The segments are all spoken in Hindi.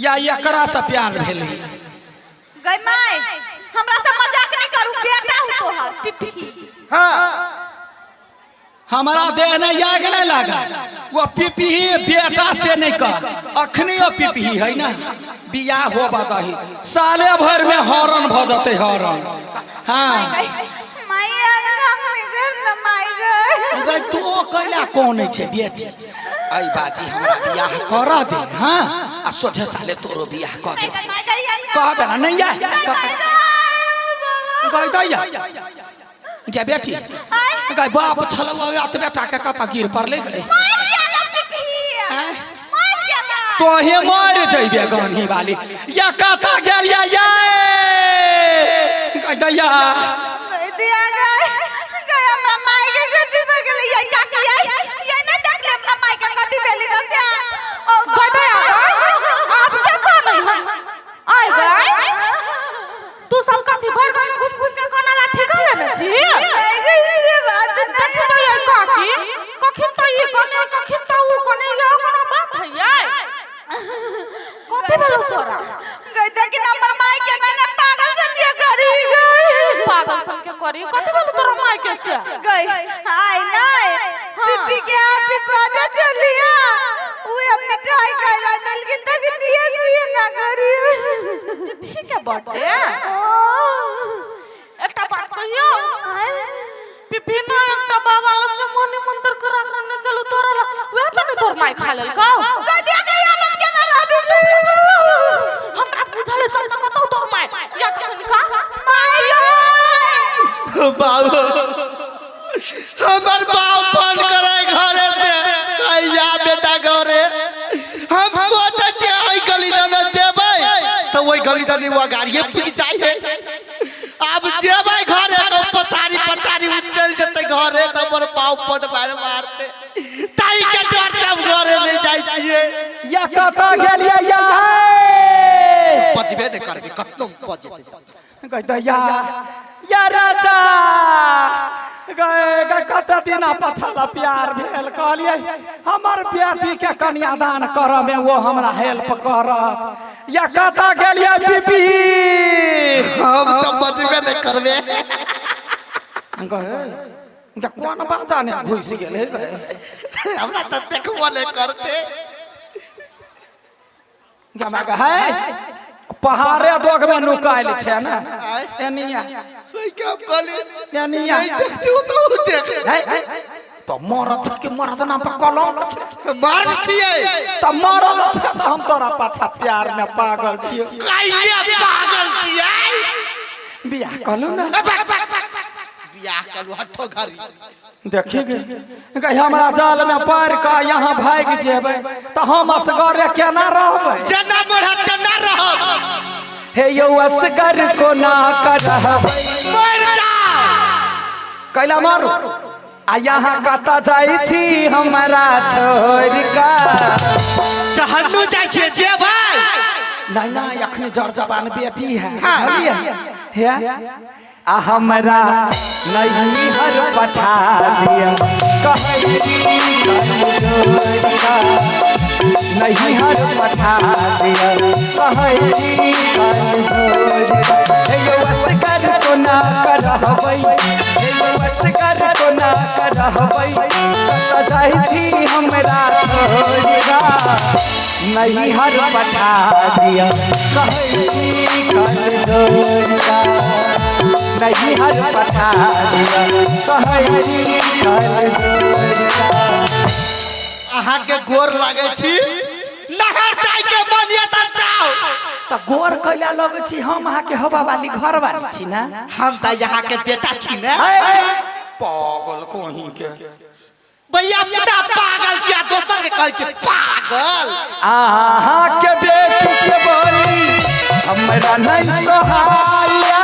या एकरा से प्यार भेले गई माय हमरा से मजाक नहीं करू बेटा हूं तोहर पिपी। हां हमारा देह नहीं आग नहीं लगा वो पिपी बेटा से नहीं कर अखनी वो पिपी है ना बियाह हो बादही साले भर में हॉर्न भ जते हॉर्न। हां माय हम निजर न माय भाई तू कहला कौन छे बेटी आई बाजी हमरा बियाह कर दे। हां आ सोझे साले तोरो बियाह कर दे कह दे नहीं या गई दैया क्या बेटी गई बाप छलवा त बेटा के कता गिर पड़ले गए तो हे मार जइबे गानी वाली या कता गेलिया या गई दैया दिया गई हमरा माय के गति पे गेल या का किया ये न देख ले हमरा माय के गति पे ले गया ओ गई आप क्या कर रही है आय गई तू सब कथि भर गांव में घूम घूम के कोना लाठी कर लेने छी ये बात नहीं तो ये काकी कखिन तो ये कोने कखिन तो ऊ कोने ये कोना बात है ये कथि बोलो तोरा गई देखि नंबर माय के ना पागल संगे करी गई पागल संगे करी कथि बोलो तोरा माय के से गई आय नहीं पिपी के हैप्पी बर्थडे चलिया ऊ मिठाई खाइला दल के तक दिए ना करी पिपी के बर्थडे एकटा बात कहियो पिपी ना एकटा बाबा से मोनी मंदिर करा करने चलो तोरा वे त नहीं तोर माय खा लेल का दे के या मत के ना रहबी हमरा बुझल चल त कतौ तोर माय या के का माय बाबू हमर बाप फोन करे घरे से कहिया बेटा घरे हम सोचे छे ओई गली न देबै तो ओई गली दनी वो गाड़िए पिक जाई है अब जेबै घरे तो पचारी चल जते घरे तो पर पाव पट मार मारते ताई के डर तब घरे ले जाई छिए या कता गेलिया या पजबे ने करबे कतनो पजते गई दैया या राजा गए कता दिन पछला प्यार भेल कहलिए हमर बेटी के कन्यादान कर में वो हमरा हेल्प करत या कता गेलिया बीबी हम तो पजबे ने करबे गए इनका कौन बाजा ने घुस गेले गए हमरा त देखबो ले करते गमा है पहाड़े दोग में नुकाइल छे ना एनिया ओई क्या कली एनिया नहीं देखती हो तो देख तो मरद के मरद नाम पर कलंक छे मार छिए तो मरद छे तो हम तोरा पाछा प्यार में पागल छिए काइए पागल छिए बियाह कलू ना बियाह करू हठो घरी देखिए कहीं हमरा जाल में पार का यहाँ भाग जेबे तो हम असगरे केना रहबे जना मोरहत ना रहब हे यो असगर को ना करहबे मर जा कैला मारू आ यहाँ कता जाई छी हमरा छोड़ का चहन्नू जाई छे जे भाई नहीं ना अखनी जर जवान बेटी है है आ हमरा नहीं हर पठा दिया नहीं हर पठा दिया असगर को ना करहबै असगर को ना करहबै कता जाइ छी हमरा छोड़िका नहीं हर पठा दिया नहीं हर पठा दिया अहाँ के गोर लागे छी नहर जाय के बनिया त जाओ त गोर कैला लगे छी हम अहाँ के हवा वाली घर वाली छी ना हम त यहाँ के बेटा छी ना पागल कोही के भैया पूरा पागल छी आ दोसर के कहै छी पागल अहाँ के बेटी के बोली हमरा नहीं सोहाया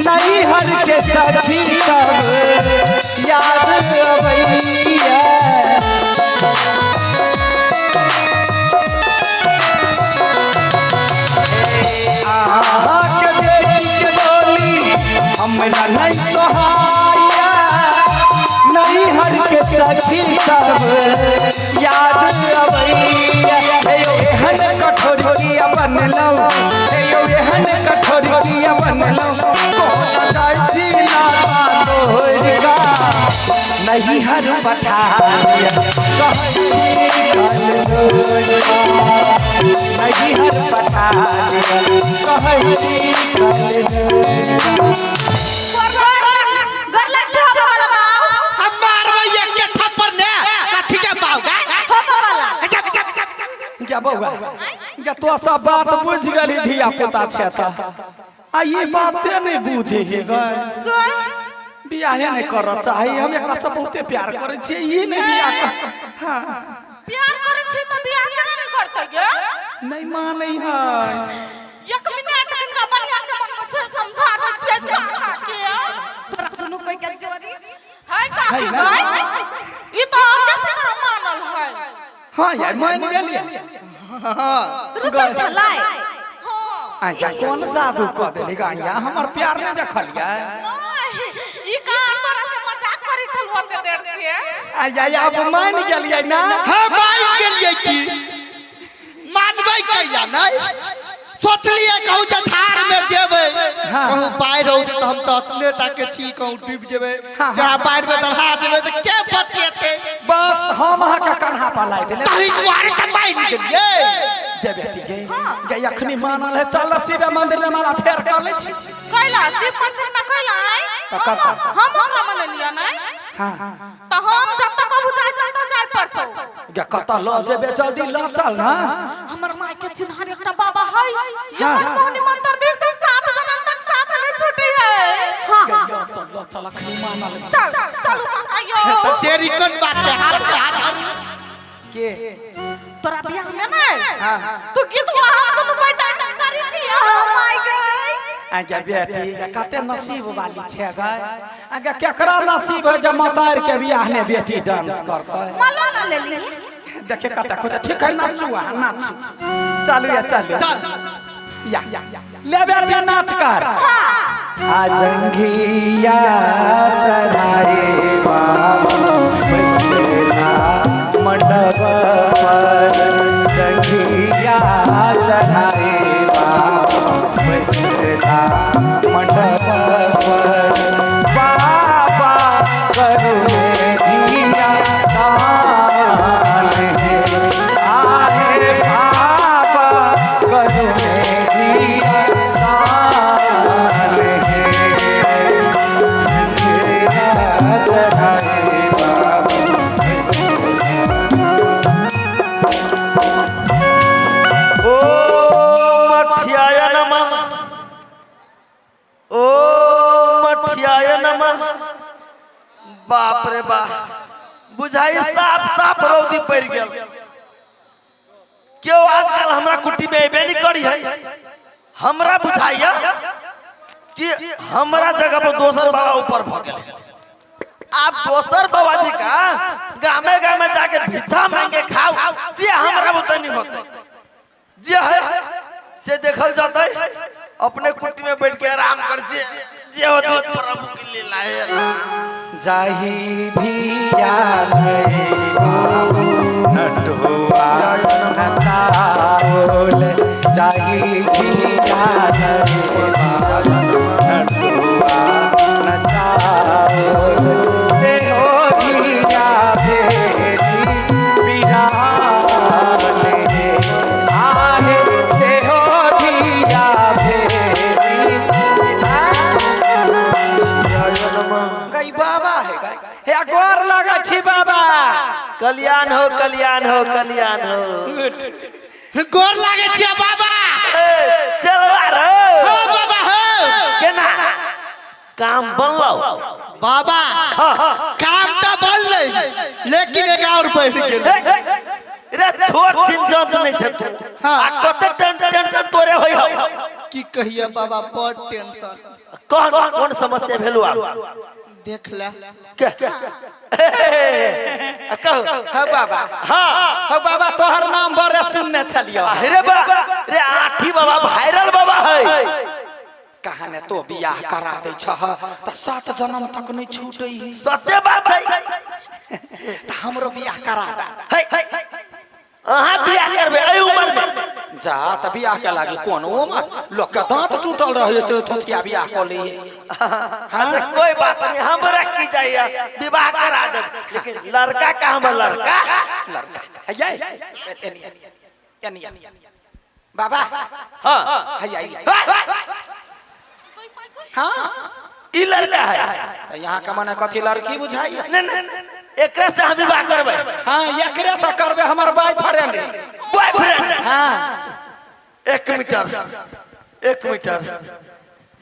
नहीं हर के साथी सब याद अबैया आहा के बेटी के बोली हमरा नहीं सोहाया नहीं हर के साथी सब याद अबैया एहन कठोर बनलो हे यो एहन कठोरिया बनलो कोना जाई नाता लोरिका नहीं हर पठारिया नहीं हर पठारिया गरला छापा वाला बाऊ हम मारवा एक के थप्पड़ ने काठी के बाऊ गा छापा वाला क्या बउआ क्या तो सब बात बुझ गली धिया पुता छे त आ ये बाते नहीं बुझे जे गए बियाहे नहीं कर चाहे हम एकरा से बहुते प्यार करे छी ये नहीं बियाह हां प्यार करे छी त बियाह केना नहीं करत गे नहीं माने है एक मिनट कनका बढ़िया से मन मुझे समझा दे छे का के तोरा दुनु कोई के जोरी है का ई तो कैसे ना मानल है हां यार मान गेलिए रुसल चलाए आ जा कौन जादू क देली गाया हमर प्यार नहीं देखलिए ई का तोरा से मजाक करी चल ओते देर से आ या अब मान गेलिए ना हां मान गेलिए की मानबै कैला नहीं सोचलिए कहू जे धार में जेबै कहू बाहर हो तो हम तो अपने टाके छी कहू डूब जेबै जहां बाहर में दलहा जेबै तो के बचेते बस हम अहा का कन्हा पलाई देले कहीं दुआरे त मान गेलिए जे बेटी गे अखनी मानल है चल शिव मंदिर में हमारा फेर कर ले छी कैला शिव मंदिर में कैला हम ओकरा मन लिया नहीं हां तो हम जब तक कहू जाय त जाय पड़तो गे कता ल जेबे जल्दी ल चल ना हमर माय के चिन्हार एकटा बाबा है यहन मोहनी मंत्र देश से 7 जन्म तक साथ नहीं छूटी है हां चल अखनी मानल चल चलू काका यो तो तेरी कोन बात है हाथ पे हाथ के तोरा बियाह में नहीं हां तू गीत हम दुनु कोई डांस करी छी ओ माय गॉड आगे बेटी कते नसीब वाली छे गए आगे केकरा नसीब है जे मतार के बियाह ने बेटी डांस करते मलो ना ले ली देखे कते खुद ठीक है नाचू नाचू चलू या चल या ले बेटी नाच कर आजंगिया चढ़ाए बाबा बैसला मंडप पर जंगिया चढ़ाए बाबा बैसला मंडप पर बाबा करुणे दिया दान है आहे बाबा करुणे दिया दान है चढ़ाए बाबा ओ मठियाय नमः ओ मठियाय नमः बाप रे बाप बुझाई साफ साफ रौदी पड़ गेल क्यों आजकल हमरा कुटी में एबे नहीं करी है हमरा बुझाइया कि हमरा जगह पर दोसर बाबा ऊपर भ गेल आप दोसर बाबा जी का गामे गामे जाके भिक्षा मांगे खाओ से हमरा बुतनी होते जे है से देखल जाता है अपने कुटी में बैठ के आराम कर जे होते प्रभु के लीला है जाही भिया नटुआ नचाओल जाही भिया नटुआ नचाओल से हो धिया भेरी बिरान आहे से हो धिया भेरी गई बाबा है हे गोर लगा छी बाबा कल्याण हो कल्याण हो कल्याण हो गोर लागे छिया बाबा चलवा रो हो बाबा हो केना काम बनलो बाबा काम तो बन नहीं लेकिन एक और बढ़ गेल रे छोट चिंजन नहीं छै तू आ कते टेंशन तोरे होई हो की कहिए बाबा बड़ टेंशन कौन कौन समस्या भेलु आ देख ले के कहो हाँ बाबा हां हो बाबा तोहर नाम बड़े सुनने छलियो अरे बा रे आठी बाबा वायरल बाबा है कहा ने तो बियाह करा दे छह त 7 जन्म तक नहीं छूटई सत्य बात है त हमरो बियाह करा दा अहाँ बियाह करबे एई उम्र में जा त बियाह के लागी कोनो लोग के दांत टूटल रहे तो थोथिया बियाह कर लिए। अच्छा कोई बात नहीं, हमरा की जाइए विवाह करा दे, लेकिन लड़का का हम लड़का ये बाबा हाँ हाँ ई लड़का है। यहाँ का मने कथी लड़की बुझाइए? नहीं एकरा से हम विवाह करबे। हाँ एकरे से करबे हमर बॉयफ्रेंड। बॉयफ्रेंड हाँ 1 मीटर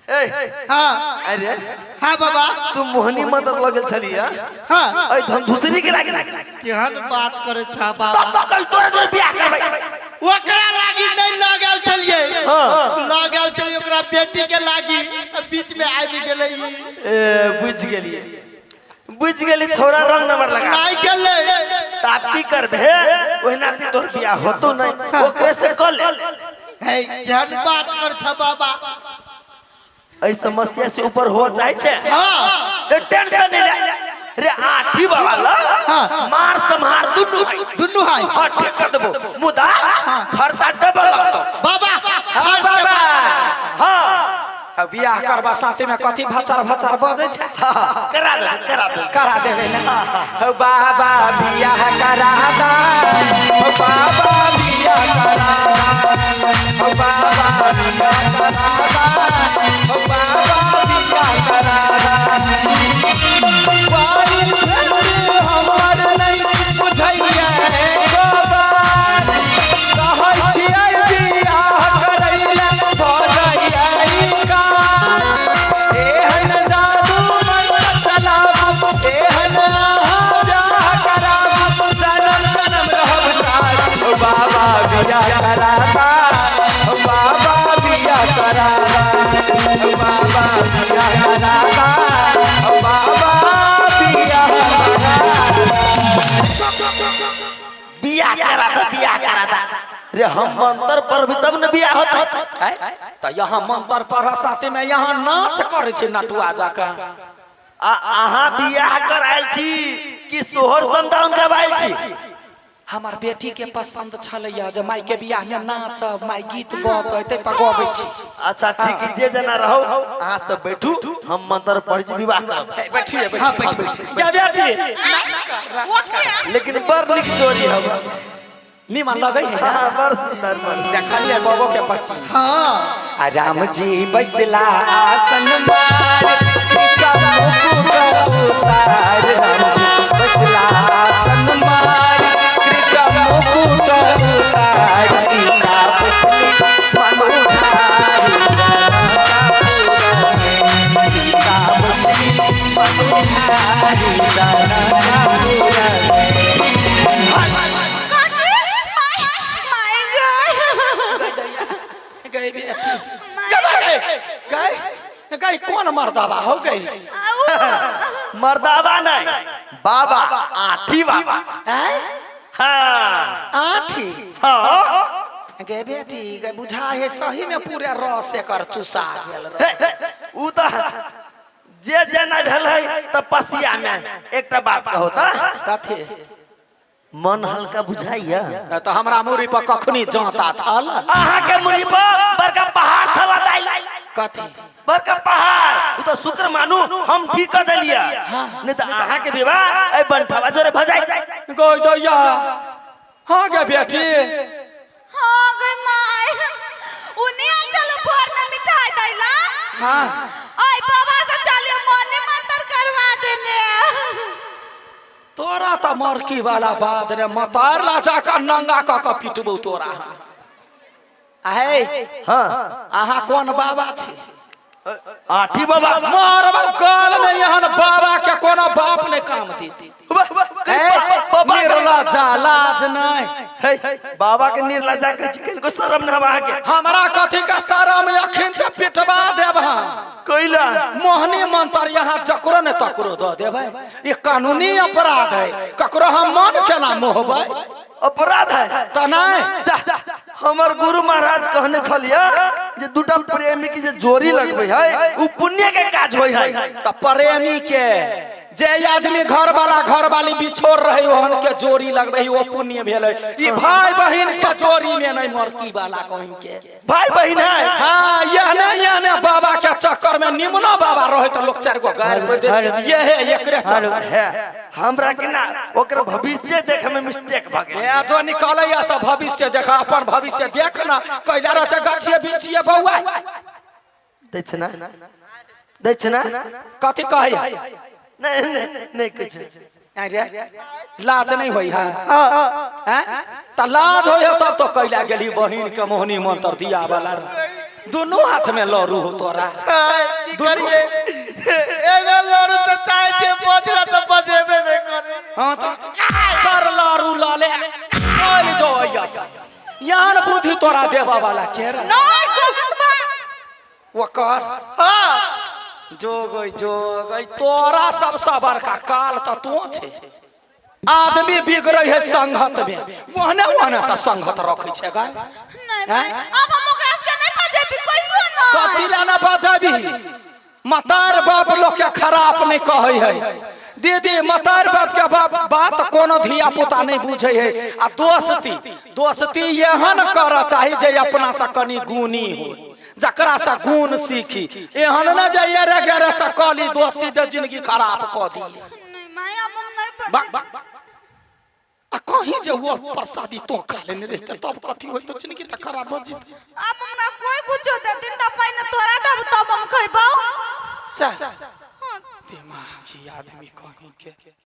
ए हाँ अरे हाँ बाबा तू मोहनी मदर लगल छलिया। हाँ ऐ धम दूसरी के लागी केहन बात करे छा तब बाबा तो कहीं तोरे जोर बियाह करबै। ओकरा लागी नहीं लगल चलिए हाँ। लगल चलिए ओकरा बेटी के लागी बीच में आबि गेलै ई। ए बुझ गेली छोरा रंग नंबर लगा नहीं गेलै त आप की करबे ओहि नाती तोर बियाह होतो नहीं ओकरे से कर ले। हे केहन बात कर छा बाबा ऐ समस्या से ऊपर हो जाए छे। हाँ रे टेंशन नहीं ले रे आठी बाबा ला मार संहार दुन्नु है हाँ ठीक कर देबो मुदा खर्चा डबल लगतो बाबा हाँ बाबा हाँ अब बियाह करबा साथे में कथी भचर बजे छै? करा दे करा देबे ना। हो बाबा बियाह करा दा, हो बाबा बियाह करा दा, हो बाबा बियाह करा दा, हो बाबा बियाह करा दा। वारी फिर हमर नहीं बुझैया बाबा, कहै छियै बियाह करैला भजैया का। एहन जादू मंत्र चलाबू, एहन बियाह कराबू, जन्म रहब साथ। ओ बाबा बियाह कराता, ओ बाबा बियाह कराता, ओ बाबा बियाह कराता, ओ बाबा बियाह कराता। बियाह करा दा रे हम मंत्र पर भी तब न बियाह होता। तो यहाँ मंत्र पढ़ साथे में यहाँ नाच करे छे नटुआ जाका। अहाँ बियाह करायल छी कि सोहर समदाउन गवायल छी? हमार बेटी के पसंद छलैया जे माई के बियाह में नाचब, माई गीत गौत ते पर गबै छी। अच्छा ठीक है जे जना रहो अहाँ सब बैठू हम मंत्र पढ़ छी विवाह करब। बैठिए हाँ बैठिए बैठ क्या बेटी लेकिन बर लिख चोरी हब निमन लगै है। हाँ बड़ सुंदर देखलिए बाबू के पसंद। हाँ आ राम जी बैसला आसन मार, कृपा मुकुट उतार। राम जी बैसला आसन मार, कृपा मुकुट उतार। सीता बैसली मनोहारी जनकापुर में, सीता बैसली मनोहारी जनकापुर में। गई बेटी गई कौन मर्दावा हो गई? मर्दावा नहीं बाबा आठी बाबा। हाँ आठी हाँ गे बेटी गे बुझा है सही में पूरे रस एकर चुसा गेल रहे। उ तो जे जना भेल है तपस्या में एकटा बात कहो त कथी मन हल्का बुझाइया। तो हमरा मुरी पर कखनी जाता छल। अहाँ के मुरी पर बड़का पहाड़ छला दाई। कथी बड़का पहाड़ उ तो शुक्र मानू हम ठीक कर देलिया। नहीं तो अहाँ के विवाह ए बंठवा जोरे भजाई। गई दैया हाँ गे बेटी हाँ गई माय उन्हें चलो भोर में मिठाई दैला। हाँ ओए बाबा से चलियो मोने मंत्र करवा देने। तोरा तो मरकी वाला बात रे मतार ला जाकर नंगा क पिटबो तोरा। आहे हाँ आहा कौन बाबा छी? आठी बाबा मारब गाल में यहाँ बाबा के कोनो बाप ने काम देती। निर्लज्जा लाज नहीं बाबा के निर्लज्जा के चिकन को शर्म ना बहा के हमरा कथी का शरम अखिन के पिटवा देब हम। कोइला मोहनी मंत्र यहाँ जकरो ने तकरो दो देबै। ये कानूनी अपराध है, ककरो हम मन केना मोहबै? अपराध है त नहीं हमर गुरु महाराज कहने छलिया जे दूटा प्रेमी की जे जोड़ी लगबै है उ पुण्य के काज होय है। त प्रेमी के जे आदमी घर वाली बिछोड़ रहे ओहन के जोड़ी लगबे वो पुण्य भेले। ई भाई बहिन के जोड़ी में नहीं मरकी वाला कहीं के भाई बहन है। हाँ यह ने बाबा के चक्कर में निमना बाबा रहे तो लोग 4 गो गार कर दे। ये है एकरे चक्कर है हमरा के ना ओकर भविष्य देखे में मिस्टेक भ गेल। ए जो निकले या सब भविष्य देखा अपन भविष्य देखना कैला रह गाछिए बिछिए बौआ दक्षिणा कथी कहे नहीं कुछ अरे लाज नहीं होई है त लाज होय तब तो कैला गेली बहिन के मोहनी मंत्र दिया वाला दोनों हाथ में लरू हो तोरा करिए एगो लड़ू तो चाहे जे बजला तो बजेबे नहीं करे। हां तो कर लरू लाले बोल जो ऐसा यान बुद्धि तोरा देवा वाला के रे नहीं गलत बा वो कर हां जोगई तोरा सबसे बड़का काल तो तू छे। आदमी बिगड़े है संगत में वहने से संगत रखे छे गाय नहीं भाई अब हम ओकरा के नहीं बजेबी कहियो ना कथी ला ना बजाबी। मतार बाप लोग के खराब नहीं कहे है दीदी मतार बाप के बात कोनो धिया पुता नहीं बुझे है। आ दोस्ती एहन कर चाहे जे अपना से कनी गुणी हो जकरा से गुण सीखी एहन न जाइए रे गरे से कली दोस्ती जे जिंदगी खराब क दी। नहीं माय अब हम नहीं बजेबी आ कहीं जे वो प्रसादी तो खा लेने रहते तब कथी होय तो जिंदगी त खराब हो जी। अब हमरा कोई कुछो दे दिन त पहिने तोरा दब तब हम खइबो दिमाग आदमी कहीं के